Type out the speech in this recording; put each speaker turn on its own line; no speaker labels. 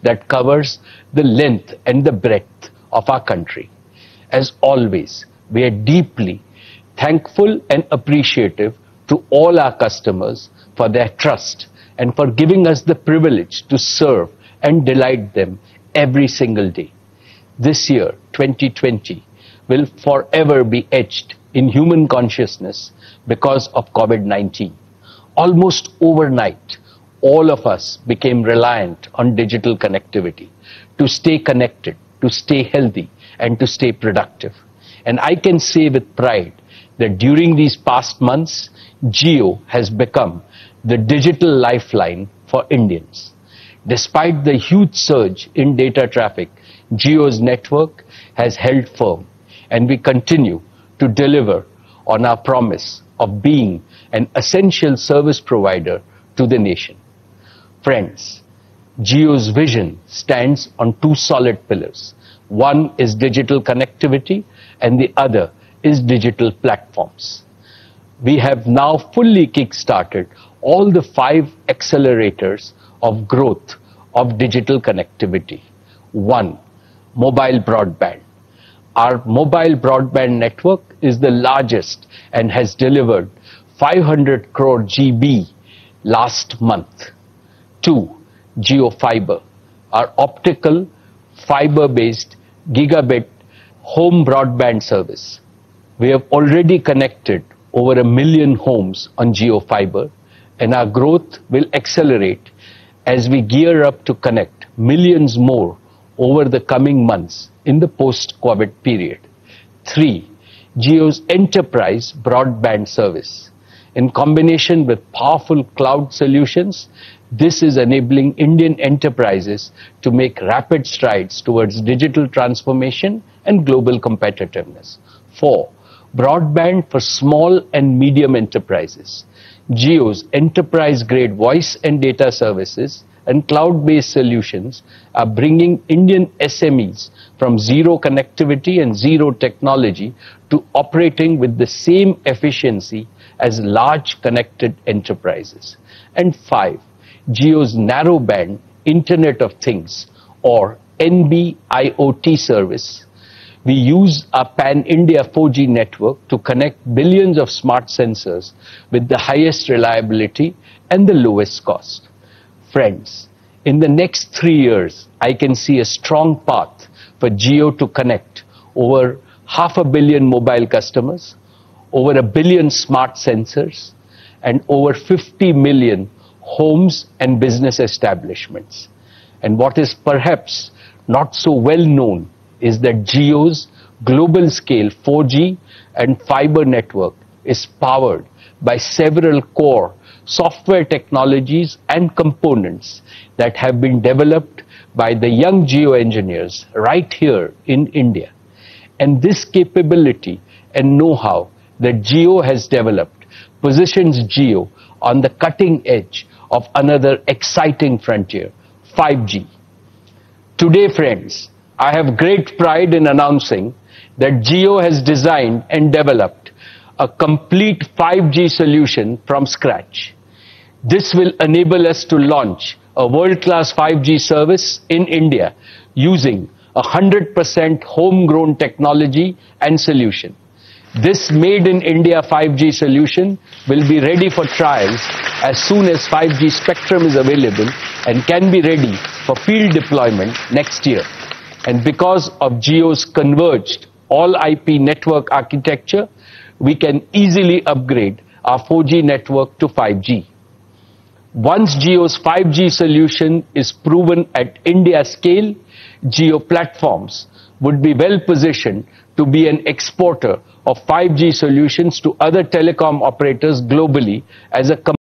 that covers the length and the breadth of our country. As always, we are deeply thankful and appreciative to all our customers for their trust and for giving us the privilege to serve and delight them every single day. This year, 2020, will forever be etched in human consciousness because of COVID-19. Almost overnight, all of us became reliant on digital connectivity to stay connected, to stay healthy, and to stay productive. And I can say with pride that during these past months, Jio has become the digital lifeline for Indians. Despite the huge surge in data traffic, Jio's network has held firm, and we continue to deliver on our promise of being an essential service provider to the nation. Friends, Jio's vision stands on two solid pillars. One is digital connectivity and the other is digital platforms. We have now fully kick-started all the 5 accelerators of growth of digital connectivity. 1. Mobile broadband. Our mobile broadband network is the largest and has delivered 500 crore GB last month. 2. Jio Fiber, our optical fiber-based gigabit home broadband service. We have already connected over 1 million homes on Jio Fiber, and our growth will accelerate as we gear up to connect millions more over the coming months in the post-COVID period. 3. Jio's enterprise broadband service. In combination with powerful cloud solutions, this is enabling Indian enterprises to make rapid strides towards digital transformation and global competitiveness. 4. Broadband for small and medium enterprises. Jio's enterprise-grade voice and data services and cloud-based solutions are bringing Indian SMEs from zero connectivity and zero technology to operating with the same efficiency as large connected enterprises. And 5. Jio's narrowband Internet of Things, or NB-IoT service. We use our pan-India 4G network to connect billions of smart sensors with the highest reliability and the lowest cost. Friends, in the next 3 years, I can see a strong path for Jio to connect over 500 million mobile customers, over 1 billion smart sensors, and over 50 million homes and business establishments. And what is perhaps not so well known is that Jio's global scale 4G and fiber network is powered by several core software technologies and components that have been developed by the young Jio engineers right here in India. And this capability and know-how that Jio has developed positions Jio on the cutting edge of another exciting frontier, 5G. Today, friends, I have great pride in announcing that Jio has designed and developed a complete 5G solution from scratch. This will enable us to launch a world-class 5G service in India using 100% homegrown technology and solution. This made in India 5G solution will be ready for trials as soon as 5G spectrum is available and can be ready for field deployment next year. And because of Jio's converged all-IP network architecture, we can easily upgrade our 4G network to 5G. Once Jio's 5G solution is proven at India scale, Jio platforms would be well positioned to be an exporter of 5G solutions to other telecom operators globally as a